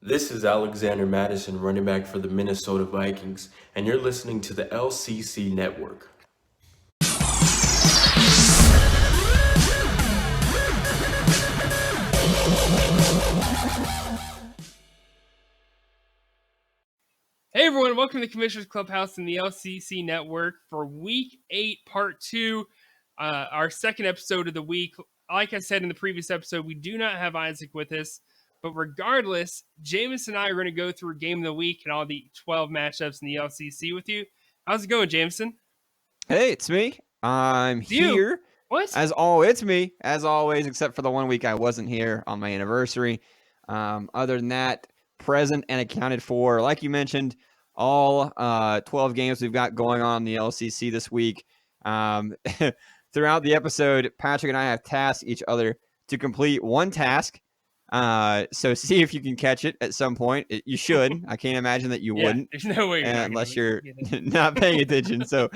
This is Alexander Madison, running back for the Minnesota Vikings, and you're listening to the LCC Network. Hey everyone, welcome to the Commissioner's Clubhouse and the LCC Network for Week 8, Part 2, our second episode of the week. Like I said in the previous episode, we do not have Isaac with us, but regardless, Jameson and I are going to go through Game of the Week and all the 12 matchups in the LCC with you. How's it going, Jameson? Hey, it's me. I'm here. What? It's me, as always, except for the 1 week I wasn't here on my anniversary. Other than that, present and accounted for. Like you mentioned, all 12 games we've got going on in the LCC this week. Throughout the episode, Patrick and I have tasked each other to complete one task. So see if you can catch it at some point. You should. I can't imagine that you wouldn't. There's no way unless you're not paying attention. So,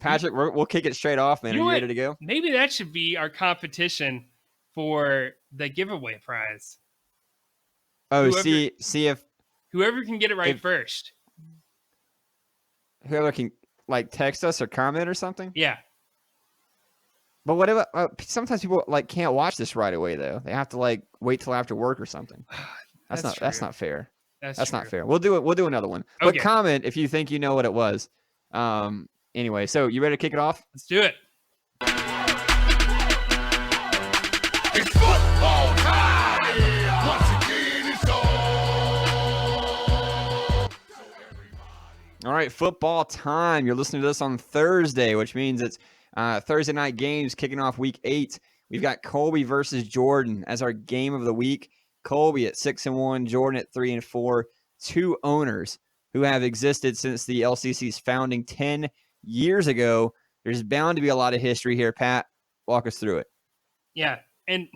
Patrick, we'll kick it straight off, man. Are you ready to go? Maybe that should be our competition for the giveaway prize. Oh, see if whoever can get it right first. Whoever can text us or comment or something. Yeah. But whatever. Sometimes people can't watch this right away though. They have to wait till after work or something. That's not fair. That's not fair. We'll do another one. Okay. But comment if you think you know what it was. Anyway, so you ready to kick it off? Let's do it. It's football time! Once again, it's all right, football time. You're listening to this on Thursday, which means it's Thursday night games kicking off week 8. We've got Colby versus Jordan as our game of the week. Colby at 6-1, Jordan at 3-4. Two owners who have existed since the LCC's founding 10 years ago. There's bound to be a lot of history here. Pat, walk us through it. Yeah, and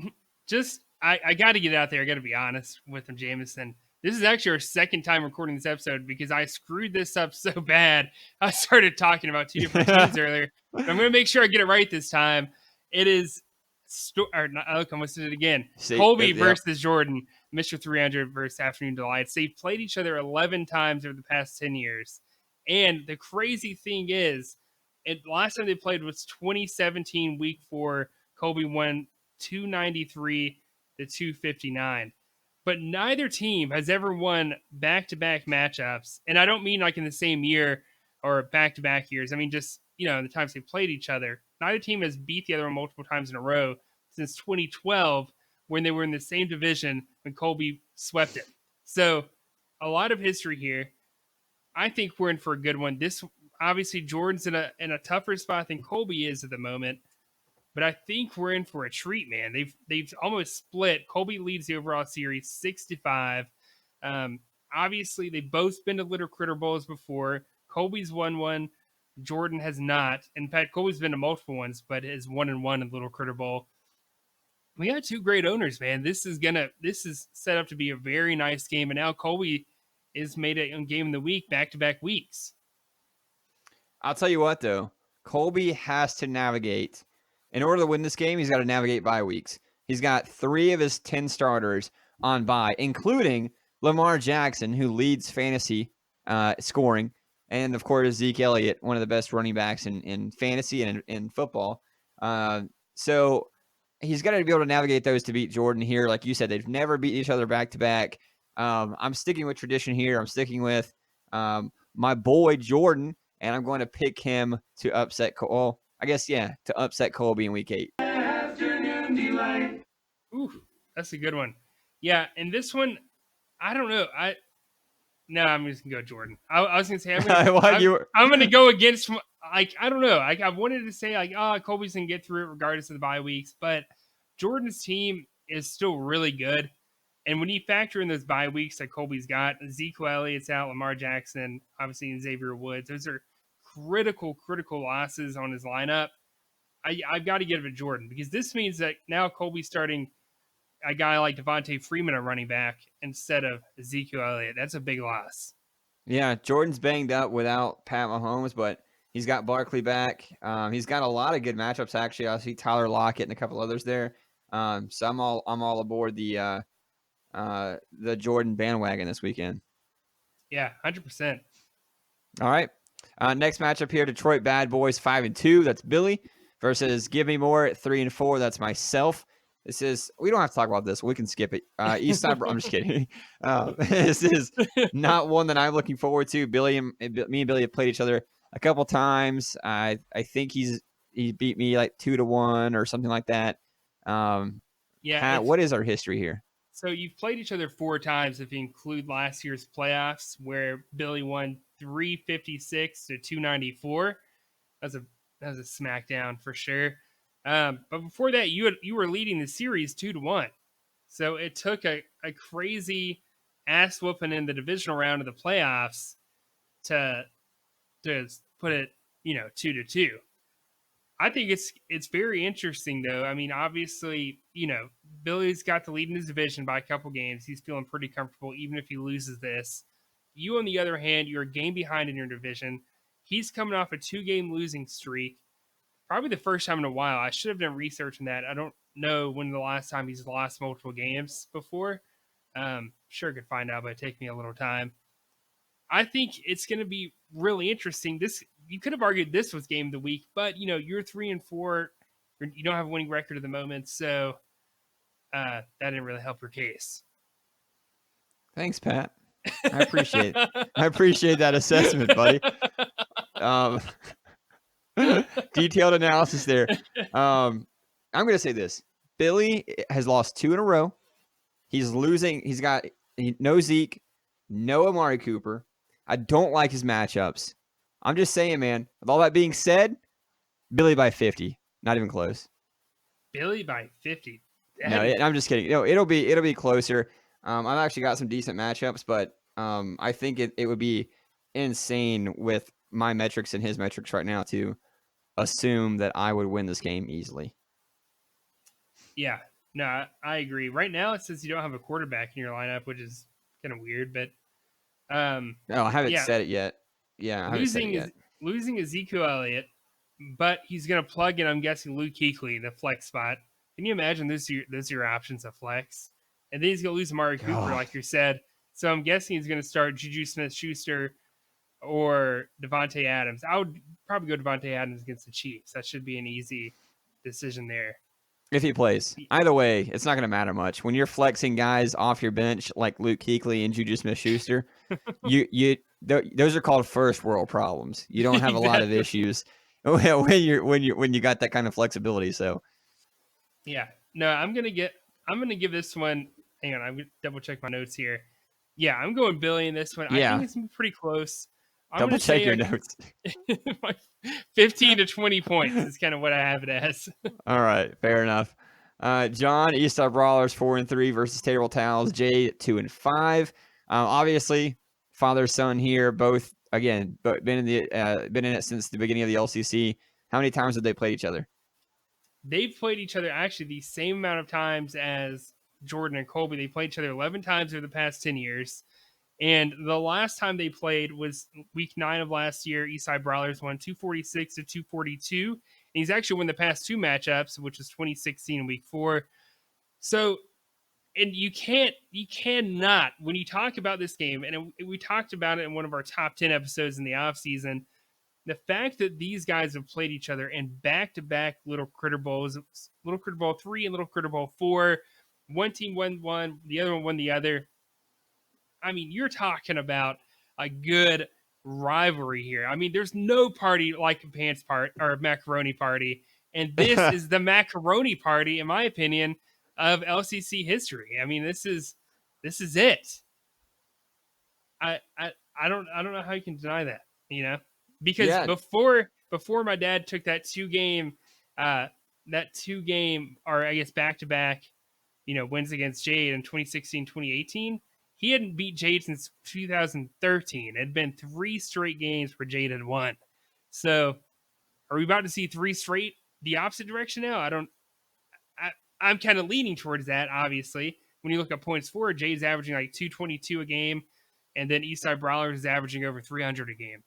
just I got to get out there. I got to be honest with him, Jameson. This is actually our second time recording this episode because I screwed this up so bad. I started talking about two different teams earlier. But I'm going to make sure I get it right this time. It is I almost did it again. Colby versus Jordan, Mr. 300 versus Afternoon Delights. They've played each other 11 times over the past 10 years. And the crazy thing is, the last time they played was 2017, week 4. Colby won 293 to 259. But neither team has ever won back-to-back matchups. And I don't mean in the same year or back-to-back years. I mean just, the times they played each other. Neither team has beat the other one multiple times in a row since 2012 when they were in the same division when Colby swept it. So a lot of history here. I think we're in for a good one. This obviously Jordan's in a tougher spot than Colby is at the moment. But I think we're in for a treat, man. They've almost split. Colby leads the overall series 6-5. Obviously, they've both been to Little Critter Bowls before. Colby's won one. Jordan has not. In fact, Colby's been to multiple ones, but has 1-1 in Little Critter Bowl. We got two great owners, man. This is set up to be a very nice game. And now Colby is made a game of the week, back-to-back weeks. I'll tell you what, though. Colby has to navigate. In order to win this game, he's got to navigate bye weeks. He's got 3 of his 10 starters on bye, including Lamar Jackson, who leads fantasy scoring, and, of course, Zeke Elliott, one of the best running backs in fantasy and in football. So he's got to be able to navigate those to beat Jordan here. Like you said, they've never beaten each other back-to-back. I'm sticking with tradition here. I'm sticking with my boy Jordan, and I'm going to pick him to upset to upset Colby in week 8. Ooh, that's a good one. Yeah, and this one, I don't know. I'm just gonna go Jordan. I was gonna say I'm gonna go against. I don't know. I wanted to say Colby's gonna get through it regardless of the bye weeks, but Jordan's team is still really good. And when you factor in those bye weeks that Colby's got, Zeke Elliott's out, Lamar Jackson, obviously, and Xavier Woods, those are critical losses on his lineup. I've got to give it to Jordan because this means that now Colby's starting a guy like Devontae Freeman at running back instead of Ezekiel Elliott. That's a big loss. Yeah, Jordan's banged up without Pat Mahomes, but he's got Barkley back. He's got a lot of good matchups, actually. I see Tyler Lockett and a couple others there. So I'm all aboard the Jordan bandwagon this weekend. Yeah, 100%. All right. Next matchup here: Detroit Bad Boys 5-2. That's Billy versus Give Me More at 3-4. That's myself. We don't have to talk about this. We can skip it. Eastside. I'm just kidding. This is not one that I'm looking forward to. Me and Billy have played each other a couple times. I think he beat me like 2-1 or something like that. Yeah. Pat, what is our history here? So you've played each other 4 times if you include last year's playoffs, where Billy won 356 to 294. That was a smackdown for sure. But before that, you were leading the series 2-1. So it took a crazy ass whooping in the divisional round of the playoffs to put it 2-2. I think it's very interesting though. I mean, obviously, Billy's got the lead in his division by a couple games. He's feeling pretty comfortable even if he loses this. You, on the other hand, you're a game behind in your division. He's coming off a 2-game losing streak. Probably the first time in a while. I should have done research on that. I don't know when the last time he's lost multiple games before. Sure could find out, but it'd take me a little time. I think it's going to be really interesting. You could have argued this was game of the week, but you're 3-4. You don't have a winning record at the moment, so that didn't really help your case. Thanks, Pat. I appreciate that assessment, buddy. Detailed analysis there. I'm going to say this. Billy has lost 2 in a row. He's losing. He's got no Zeke, no Amari Cooper. I don't like his matchups. I'm just saying, man, with all that being said, Billy by 50. Not even close. Billy by 50. No, I'm just kidding. It'll be closer. I've actually got some decent matchups, but I think it would be insane with my metrics and his metrics right now to assume that I would win this game easily. Yeah, no, I agree. Right now, it says you don't have a quarterback in your lineup, which is kind of weird, but no, I haven't said it yet. Yeah, I haven't said it yet. Losing Ezekiel Elliott, but he's going to plug in, I'm guessing, Luke Kuechly in the flex spot. Can you imagine those are your options of flex? And then he's going to lose Amari Cooper, like you said. So I'm guessing he's going to start Juju Smith-Schuster or Devontae Adams. I would probably go Devontae Adams against the Chiefs. That should be an easy decision there. If he plays. Either way, it's not going to matter much. When you're flexing guys off your bench like Luke Kuechly and Juju Smith-Schuster, those are called first world problems. You don't have a lot of issues when you got that kind of flexibility. So, yeah, no, I'm gonna give this one. Hang on, I'm gonna double check my notes here. Yeah, I'm going Billy in this one. Yeah. I think it's gonna be pretty close. Double check your notes. 15 to 20 points is kind of what I have it as. All right, fair enough. John, Eastside Brawlers 4-3 versus Terrible Towels. Jay 2-5. Obviously, father son here. Both been in it since the beginning of the LCC. How many times have they played each other? They've played each other actually the same amount of times as Jordan and Colby. They played each other 11 times over the past 10 years. And the last time they played was week 9 of last year. Eastside Brawlers won 246 to 242. And he's actually won the past 2 matchups, which is 2016 and week 4. So, and you cannot, when you talk about this game, and we talked about it in one of our top 10 episodes in the offseason, the fact that these guys have played each other in back-to-back Little Critter Bowls, Little Critter Bowl 3 and Little Critter Bowl 4, one team won one, the other one won the other. I mean, you're talking about a good rivalry here. I mean, there's no party like a pants part or a macaroni party, and this is the macaroni party, in my opinion, of LCC history. I mean, this is it. I don't know how you can deny that, because before my dad took that 2-game, or I guess back-to-back, wins against Jade in 2016, 2018. He hadn't beat Jade since 2013. It had been 3 straight games where Jade had won. So, are we about to see 3 straight the opposite direction now? I'm kind of leaning towards that, obviously. When you look at points for, Jade's averaging like 222 a game, and then Eastside Brawlers is averaging over 300 a game.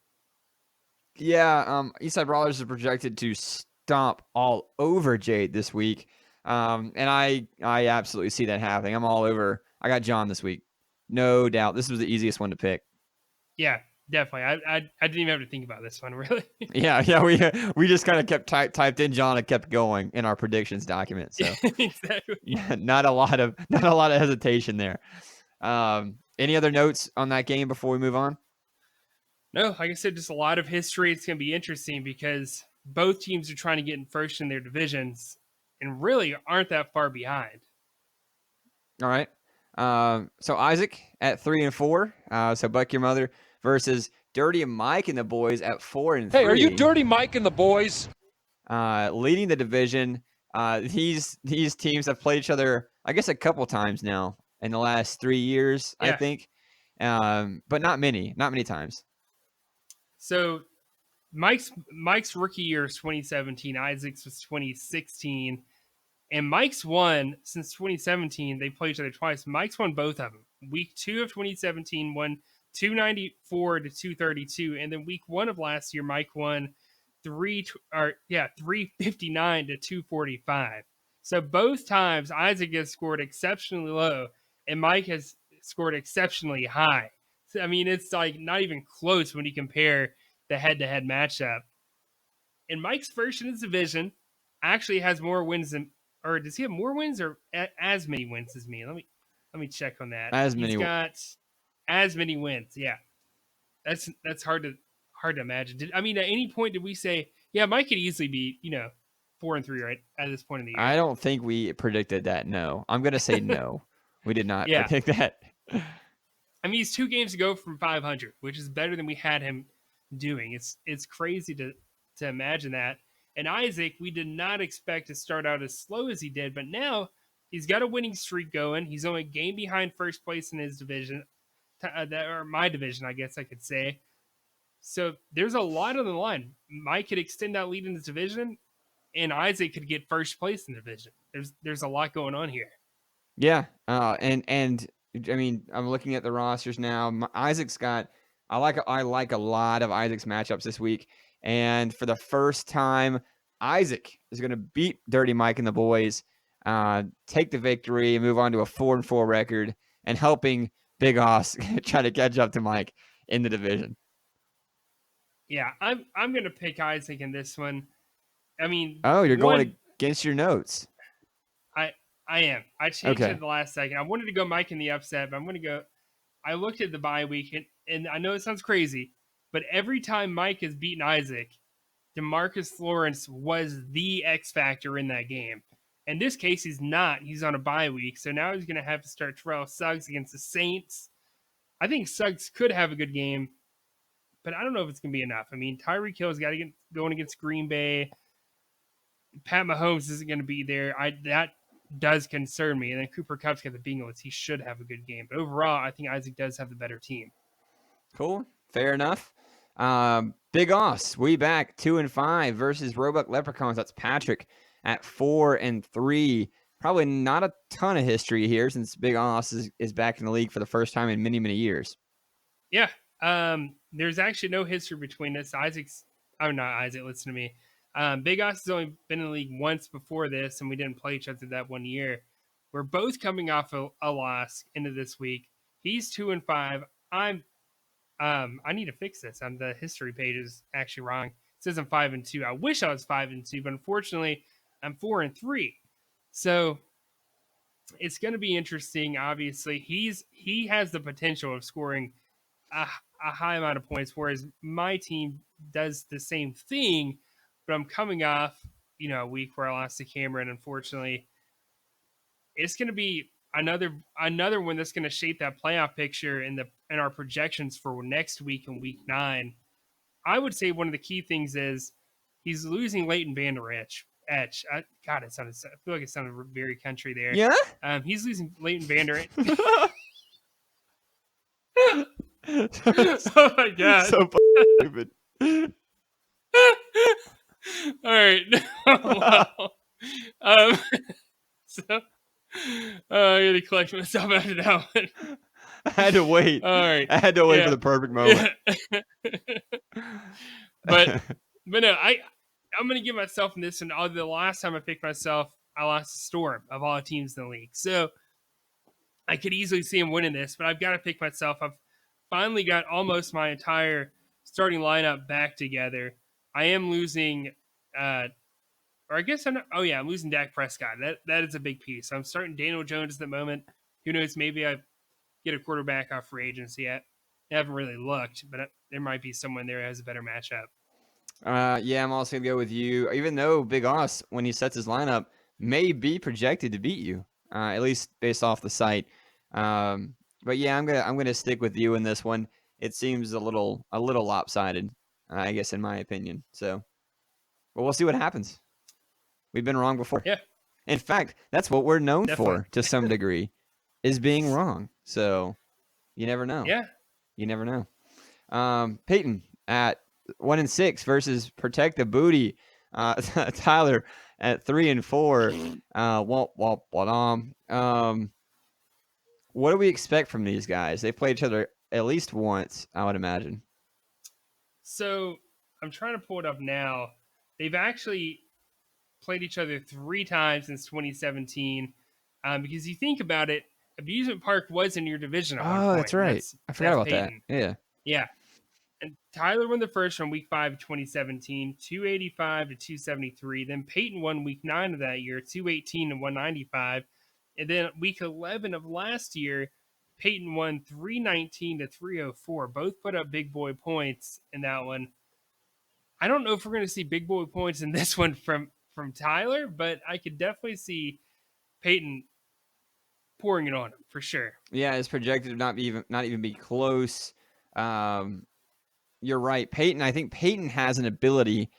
Yeah, Eastside Brawlers is projected to stomp all over Jade this week. And I absolutely see that happening. I'm all over. I got John this week. No doubt. This was the easiest one to pick. Yeah, definitely. I didn't even have to think about this one really. Yeah. We just kind of kept typed in John and kept going in our predictions document. So Exactly. yeah, not a lot of hesitation there. Any other notes on that game before we move on? No, like I said, just a lot of history. It's going to be interesting because both teams are trying to get in first in their divisions and really aren't that far behind. All right. So Isaac at 3-4. So Buck Your Mother versus Dirty Mike and the boys at 4-3. Hey, are you Dirty Mike and the boys? Leading the division. These teams have played each other, I guess, a couple times now in the last 3 years, I think. But not many times. So Mike's rookie year is 2017. Isaac's was 2016. And Mike's won since 2017. They played each other twice. Mike's won both of them. Week 2 of 2017 won 294 to 232. And then week 1 of last year, Mike won 359 to 245. So both times Isaac has scored exceptionally low and Mike has scored exceptionally high. So, I mean, it's like not even close when you compare the head-to-head matchup. And Mike's first in his division actually has more wins than, or does he have more wins or as many wins as me? Let me check on that. He's got as many wins. Yeah, that's hard to imagine. At any point did we say, yeah, Mike could easily be 4-3 right at this point in the year? I don't think we predicted that. No, I'm gonna say no. We did not predict that. I mean, he's 2 games to go from 500, which is better than we had him doing. It's crazy to imagine that. And Isaac, we did not expect to start out as slow as he did, but now he's got a winning streak going. He's only a game behind first place in his division, or my division, I guess I could say. So there's a lot on the line. Mike could extend that lead in his division, and Isaac could get first place in the division. There's a lot going on here. Yeah, and I mean, I'm looking at the rosters now. Isaac's got. I like a lot of Isaac's matchups this week. And for the first time, Isaac is going to beat Dirty Mike and the boys, take the victory, and move on to a 4-4 record, and helping Big Oss try to catch up to Mike in the division. Yeah, I'm going to pick Isaac in this one. I mean, you're going against your notes. I am. I changed it at the last second. I wanted to go Mike in the upset, but I'm going to go. I looked at the bye week, and I know it sounds crazy, but every time Mike has beaten Isaac, DeMarcus Lawrence was the X factor in that game. In this case, he's not. He's on a bye week, so now he's going to have to start Terrell Suggs against the Saints. I think Suggs could have a good game, but I don't know if it's going to be enough. I mean, Tyreek Hill's got to get going against Green Bay. Pat Mahomes isn't going to be there. That does concern me. And then Cooper Kupp's got the Bengals. He should have a good game. But overall, I think Isaac does have the better team. Cool. Fair enough. Big Oss, we back 2-5 versus Roebuck Leprechauns. That's Patrick at 4-3. Probably not a ton of history here since Big Oss is back in the league for the first time in many, many years. Yeah. There's actually no history between us. Not Isaac, listen to me. Big Oss has only been in the league once before this, and we didn't play each other that 1 year. We're both coming off a loss into this week. He's 2-5. I need to fix this. The history page is actually wrong. It says I'm 5-2. I wish I was 5-2, but unfortunately, I'm 4-3. So it's going to be interesting. Obviously, he has the potential of scoring a high amount of points, whereas my team does the same thing. But I'm coming off, a week where I lost to Cameron. Unfortunately, it's going to be another one that's going to shape that playoff picture in our projections for next week in week 9. I would say one of the key things is he's losing Leighton Vander Esch. I feel like it sounded very country there. Yeah. He's losing Leighton Vander Esch. Oh my god. So stupid. All right. Wow. So I got to collect myself after that one. I had to wait. All right. I had to wait for the perfect moment. But no, I'm going to give myself in this one. The last time I picked myself, I lost to Storm of all teams in the league. So I could easily see him winning this, but I've got to pick myself. I've finally got almost my entire starting lineup back together. I am losing, or I guess I'm not. Oh yeah, I'm losing Dak Prescott. That is a big piece. So I'm starting Daniel Jones at the moment. Who knows? Maybe I get a quarterback off free agency. I haven't really looked, but there might be someone there who has a better matchup. Yeah, I'm also gonna go with you. Even though Big Os, when he sets his lineup, may be projected to beat you, at least based off the site. But yeah, I'm gonna stick with you in this one. It seems a little lopsided, I guess, in my opinion. So, but we'll see what happens. We've been wrong before. Yeah, In fact, that's what we're known definitely. for to some degree, is being wrong. So you never know. Yeah. You never know. Peyton at 1-6 versus Protect the Booty. Tyler at 3-4. What do we expect from these guys? They played each other at least once, I would imagine. So I'm trying to pull it up now. They've actually played each other 3 times since 2017. Because you think about it, Abusement Park was in your division at one Oh, point. that's right. I forgot about Peyton. that. Yeah. Yeah. And Tyler won the first from week 5 of 2017, 285 to 273. Then Peyton won week 9 of that year, 218 to 195. And then week 11 of last year, Peyton won 319 to 304. Both put up big boy points in that one. I don't know if we're going to see big boy points in this one from Tyler, but I could definitely see Peyton pouring it on him for sure. Yeah, it's projected to not even be close. You're right. I think Peyton has an ability,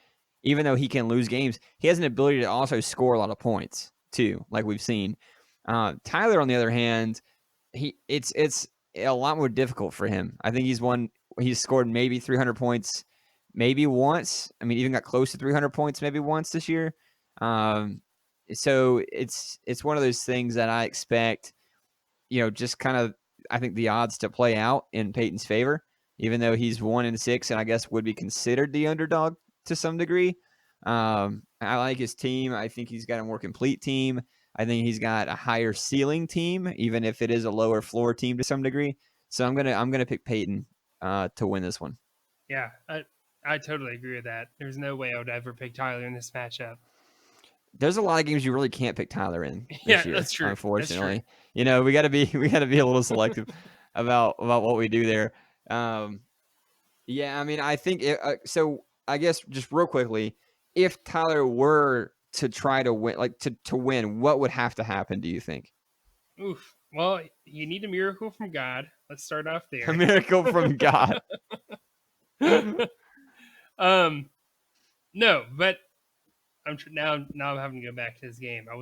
even though he can lose games, he has an ability to also score a lot of points too, like we've seen. Tyler, on the other hand, it's a lot more difficult for him. I think he's scored maybe 300 points, maybe once. I mean, even got close to 300 points maybe once this year. So it's one of those things that I expect, just kind of, I think the odds to play out in Peyton's favor, even though he's 1-6 and I guess would be considered the underdog to some degree. I like his team. I think he's got a more complete team. I think he's got a higher ceiling team, even if it is a lower floor team to some degree. So I'm gonna pick Peyton to win this one. Yeah, I totally agree with that. There's no way I would ever pick Tyler in this matchup. There's a lot of games you really can't pick Tyler in this Yeah, year. that's true. Unfortunately, we got to be a little selective about what we do there. Yeah, I mean, I think so. I guess just real quickly, if Tyler were to try to win, like to win, what would have to happen? Do you think? Oof. Well, you need a miracle from God. Let's start off there. A miracle from God. No, but now I'm having to go back to this game. I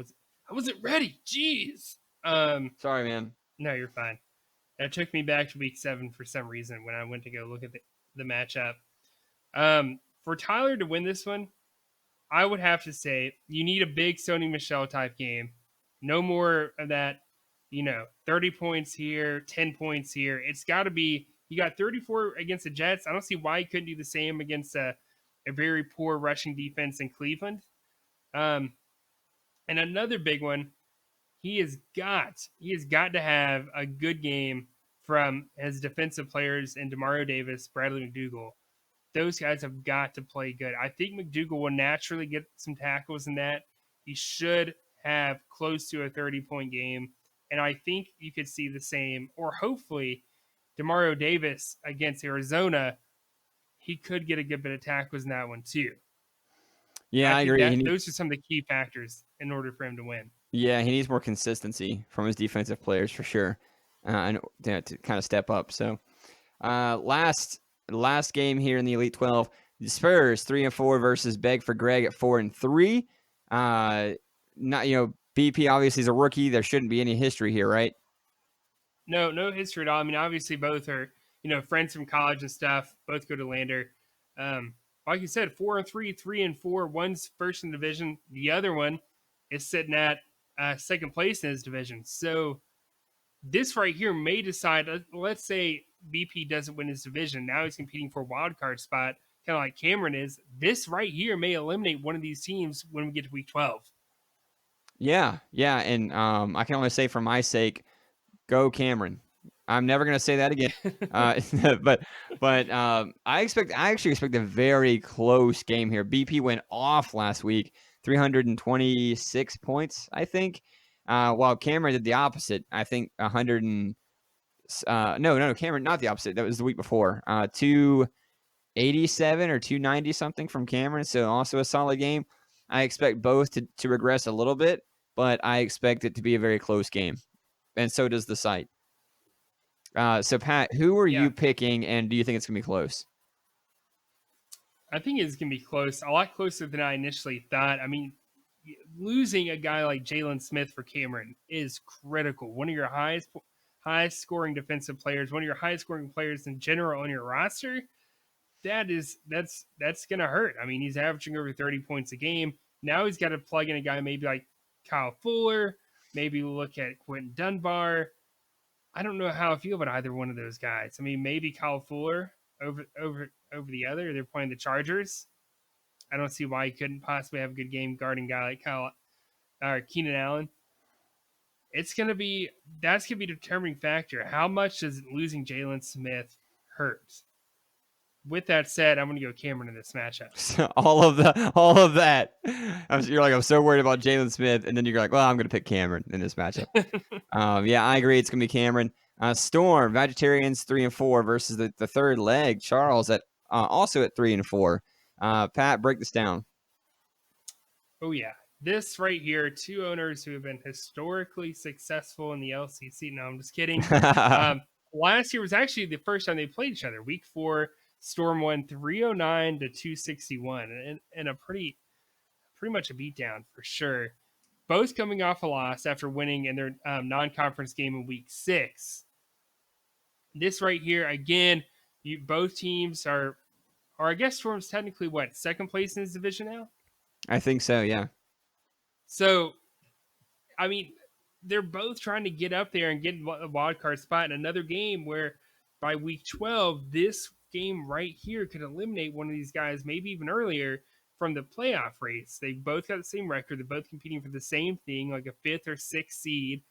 wasn't ready. Jeez. Sorry, man. No, you're fine. It took me back to week 7 for some reason when I went to go look at the matchup. For Tyler to win this one, I would have to say you need a big Sony Michel type game. No more of that, 30 points here, 10 points here. It's got to be, you got 34 against the Jets. I don't see why you couldn't do the same against a very poor rushing defense in Cleveland. And another big one, he has got to have a good game from his defensive players in Demario Davis, Bradley McDougald. Those guys have got to play good. I think McDougald will naturally get some tackles in that. He should have close to a 30-point game. And I think you could see the same, or hopefully Demario Davis against Arizona, he could get a good bit of tackles in that one too. Yeah, I agree. Those are some of the key factors in order for him to win. Yeah, he needs more consistency from his defensive players for sure, and to kind of step up. So, last game here in the Elite 12, the Spurs 3-4 versus Beg for Greg at 4-3. BP obviously is a rookie. There shouldn't be any history here, right? No history at all. I mean, obviously both are friends from college and stuff. Both go to Lander. Like you said, 4-3, 3-4. One's first in the division. The other one is sitting at second place in his division. So this right here may decide. Let's say BP doesn't win his division. Now he's competing for a wild card spot, kind of like Cameron is. This right here may eliminate one of these teams when we get to week 12. Yeah, and I can only say for my sake, go Cameron. I'm never gonna say that again. Uh, but I actually expect a very close game here. BP went off last week, 326 points, I think. While Cameron did the opposite. I think 100 and no, Cameron, not the opposite. That was the week before. 287 or 290 something from Cameron. So also a solid game. I expect both to regress a little bit, but I expect it to be a very close game. And so does the site. So Pat, who are Yeah, you picking, and do you think it's gonna be close? I think it's going to be close, a lot closer than I initially thought. I mean, losing a guy like Jalen Smith for Cameron is critical. One of your highest scoring defensive players, one of your highest scoring players in general on your roster. That's going to hurt. I mean, he's averaging over 30 points a game. Now he's got to plug in a guy maybe like Kyle Fuller, maybe look at Quentin Dunbar. I don't know how I feel about either one of those guys. I mean, maybe Kyle Fuller over the other. They're playing the Chargers. I don't see why he couldn't possibly have a good game guarding a guy like Kyle or Keenan Allen. That's gonna be a determining factor. How much does losing Jalen Smith hurt? With that said, I'm gonna go Cameron in this matchup. So all of that. You're like, I'm so worried about Jalen Smith, and then you're like, well, I'm gonna pick Cameron in this matchup. Yeah, I agree. It's gonna be Cameron. Storm Vegetarians 3-4 versus the third leg. Charles at also at 3-4. Pat, break this down. Oh yeah, this right here, two owners who have been historically successful in the LCC. No, I'm just kidding. Last year was actually the first time they played each other. Week 4, Storm won 309 to 261, and a pretty much a beatdown for sure. Both coming off a loss after winning in their non-conference game in Week 6. This right here, again, both teams are I guess Storm's technically what, second place in this division now? I think so. Yeah. So, I mean, they're both trying to get up there and get a wild card spot in another game where by week 12, this game right here could eliminate one of these guys, maybe even earlier, from the playoff race. They both got the same record. They're both competing for the same thing, like a 5th or 6th seed,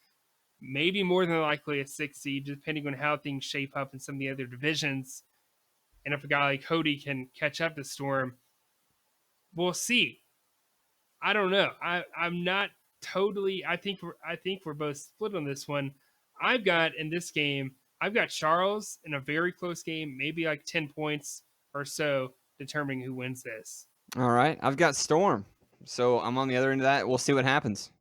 maybe more than likely a 6th seed, depending on how things shape up in some of the other divisions. And if a guy like Cody can catch up to Storm, we'll see. I don't know. I'm not totally. I think we're both split on this one. I've got Charles in a very close game, maybe like 10 points or so, determining who wins this. All right. I've got Storm. So I'm on the other end of that. We'll see what happens.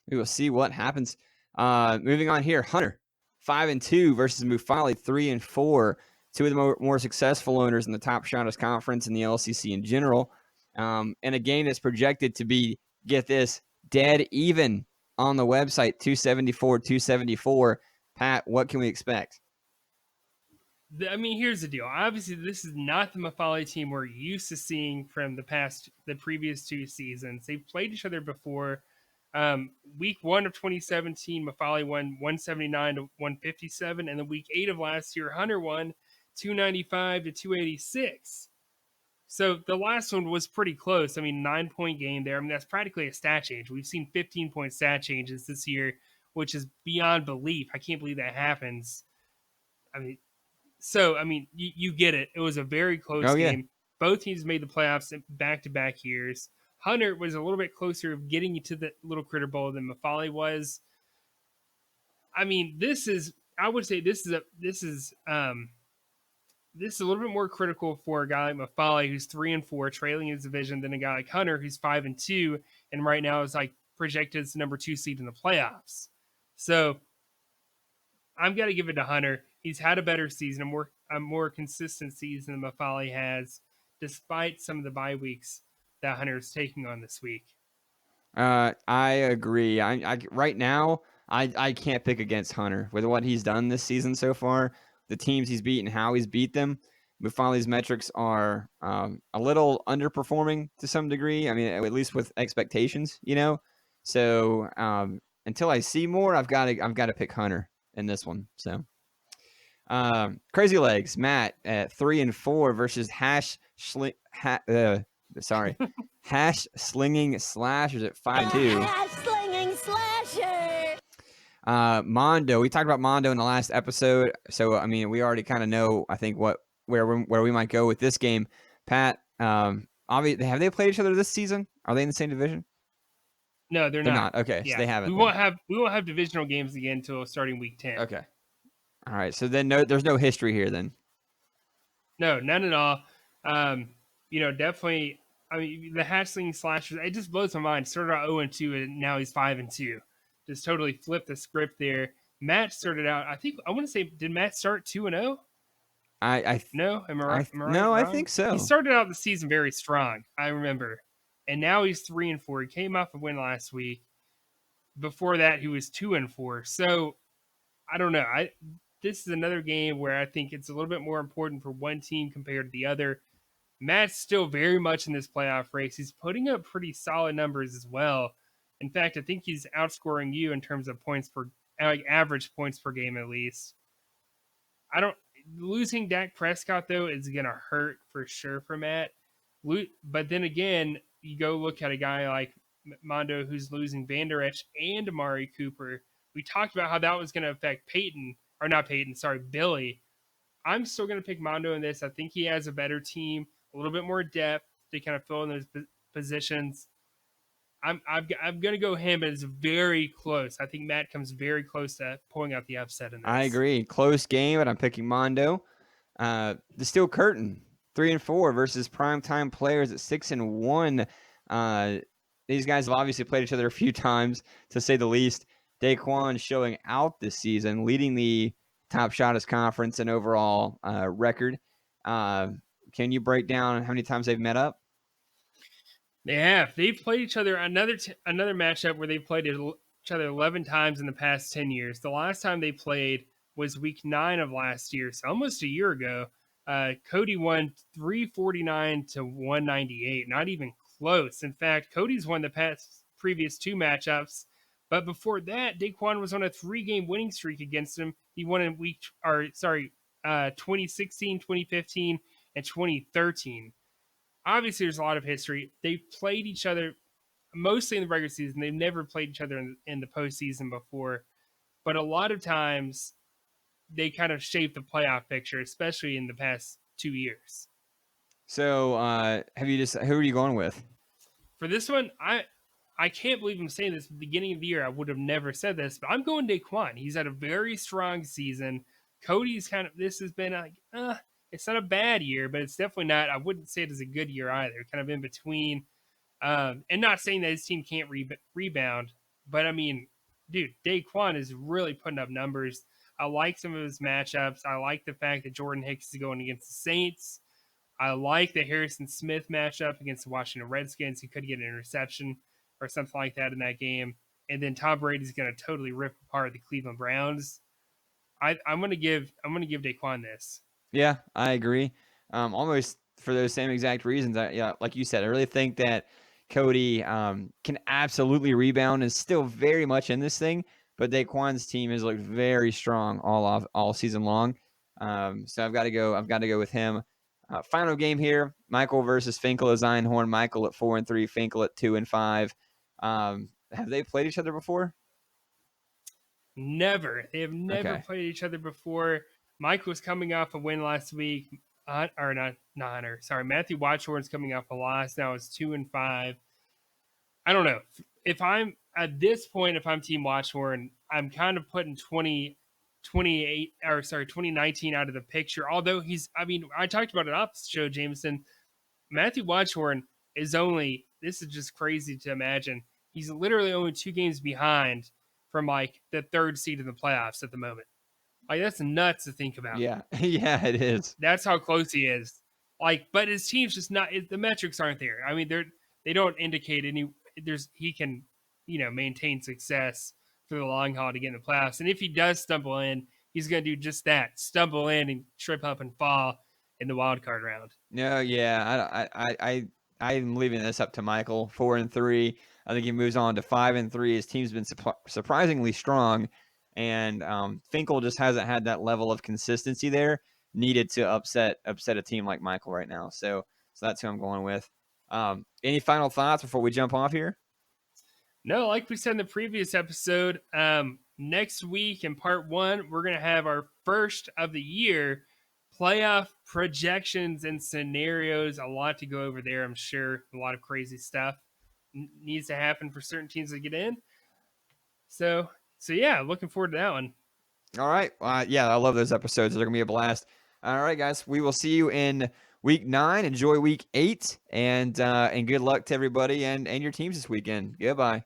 We will see what happens. Moving on here, Hunter, 5-2 versus Mufali, 3-4. Two of the more successful owners in the Top Shotters Conference and the LCC in general. And a game that's projected to be, get this, dead even on the website, 274. Pat, what can we expect? I mean, here's the deal. Obviously, this is not the Mufali team we're used to seeing from the previous 2 seasons. They've played each other before. Week 1 of 2017, Mufali won 179 to 157, and then week 8 of last year, Hunter won 295 to 286. So the last one was pretty close. I mean, 9-point game there. I mean, that's practically a stat change. We've seen 15-point stat changes this year, which is beyond belief. I can't believe that happens. I mean, you get it. It was a very close game. Both teams made the playoffs in back-to-back years. Hunter was a little bit closer of getting you to the Little Critter Bowl than Mufali was. I mean, I would say this is a little bit more critical for a guy like Mufali, who's 3-4, trailing his division, than a guy like Hunter, who's 5-2, and right now is like projected as the number 2 seed in the playoffs. So I'm gonna give it to Hunter. He's had a better season, a more consistent season than Mufali has, despite some of the bye weeks that Hunter is taking on this week. I agree. I right now I can't pick against Hunter with what he's done this season so far. The teams he's beaten, how he's beat them. Mufali's metrics are a little underperforming to some degree. I mean, at least with expectations, you know. So until I see more, I've got to pick Hunter in this one. So Crazy Legs, Matt at 3-4 versus Sorry. Hash slinging slashers at 5-2. Hash slinging slasher. Mondo. We talked about Mondo in the last episode, so I mean, we already kind of know, I think, where we might go with this game. Pat, obviously, have they played each other this season? Are they in the same division? No, they're They're not. not. Okay, Yeah, so they haven't. We won't have divisional games again until starting week 10. Okay. All right. So then, there's no history here then. No, none at all. Definitely. I mean, the Hatchling Slashers. It just blows my mind. Started out 0-2, and now he's 5-2. Just totally flipped the script there. Matt started out. I want to say, did Matt start 2-0? No, am I right? No, I think so. He started out the season very strong. I remember, and now he's 3-4. He came off a win last week. Before that, he was 2-4. So I don't know. This is another game where I think it's a little bit more important for one team compared to the other. Matt's still very much in this playoff race. He's putting up pretty solid numbers as well. In fact, I think he's outscoring you in terms of points per, like average points per game at least. Losing Dak Prescott though is gonna hurt for sure for Matt. But then again, you go look at a guy like Mondo who's losing Van Der Esch and Amari Cooper. We talked about how that was going to affect Billy. I'm still going to pick Mondo in this. I think he has a better team, a little bit more depth to kind of fill in those positions. I'm going to go him, but it's very close. I think Matt comes very close to pulling out the upset in this. I agree. Close game, but I'm picking Mondo. The Steel Curtain, 3-4 versus primetime players at 6-1. These guys have obviously played each other a few times, to say the least. Daquan showing out this season, leading the Top Shotters Conference and overall record. Can you break down how many times they've met up? They have. They've played each other another matchup where they've played each other 11 times in the past 10 years. The last time they played was week 9 of last year, so almost a year ago. Cody won 349 to 198. Not even close. In fact, Cody's won the previous 2 matchups. But before that, Daquan was on a 3-game winning streak against him. He won in 2016, 2015, and 2013. Obviously, there's a lot of history. They've played each other mostly in the regular season. They've never played each other in the postseason before. But a lot of times, they kind of shape the playoff picture, especially in the past 2 years. So, who are you going with? For this one, I can't believe I'm saying this at the beginning of the year. I would have never said this, but I'm going Daquan. He's had a very strong season. Cody's this has been it's not a bad year, but it's definitely not. I wouldn't say it is a good year either. Kind of in between. And not saying that his team can't rebound, but I mean, dude, Daquan is really putting up numbers. I like some of his matchups. I like the fact that Jordan Hicks is going against the Saints. I like the Harrison Smith matchup against the Washington Redskins. He could get an interception or something like that in that game. And then Tom Brady's going to totally rip apart the Cleveland Browns. I'm going to give Daquan this. Yeah, I agree. Almost for those same exact reasons. Like you said, I really think that Cody can absolutely rebound, is still very much in this thing, but Daquan's team has looked very strong all season long. So I've got to go with him. Final game here: Michael versus Finkel as Einhorn. Michael at 4-3, Finkel at 2-5. Have they played each other before? Never. They have never played each other before. Mike was coming off a win last week. Matthew Watchorn's coming off a loss. Now it's 2-5. I don't know. If I'm at this point, if I'm Team Watchorn, I'm kind of putting 2019 out of the picture. Although I talked about it off the show, Jameson. Matthew Watchorn is this is just crazy to imagine. He's literally only 2 games behind from like the 3rd seed in the playoffs at the moment. Like, that's nuts to think about. Yeah. Yeah, it is. That's how close he is. But his team's just not, the metrics aren't there. I mean, they don't indicate he can, maintain success for the long haul to get in the playoffs. And if he does stumble in, he's going to do just that, stumble in and trip up and fall in the wild card round. No, yeah, I'm leaving this up to Michael. 4-3. I think he moves on to 5-3. His team's been surprisingly strong, and Finkel just hasn't had that level of consistency there needed to upset a team like Michael right now. So that's who I'm going with. Any final thoughts before we jump off here? No, like we said in the previous episode, next week in part 1, we're going to have our first of the year playoff projections and scenarios. A lot to go over there, I'm sure. A lot of crazy stuff needs to happen for certain teams to get in. So yeah, looking forward to that one. All right. Yeah, I love those episodes. They're going to be a blast. All right, guys. We will see you in week 9. Enjoy week 8, and good luck to everybody and your teams this weekend. Goodbye.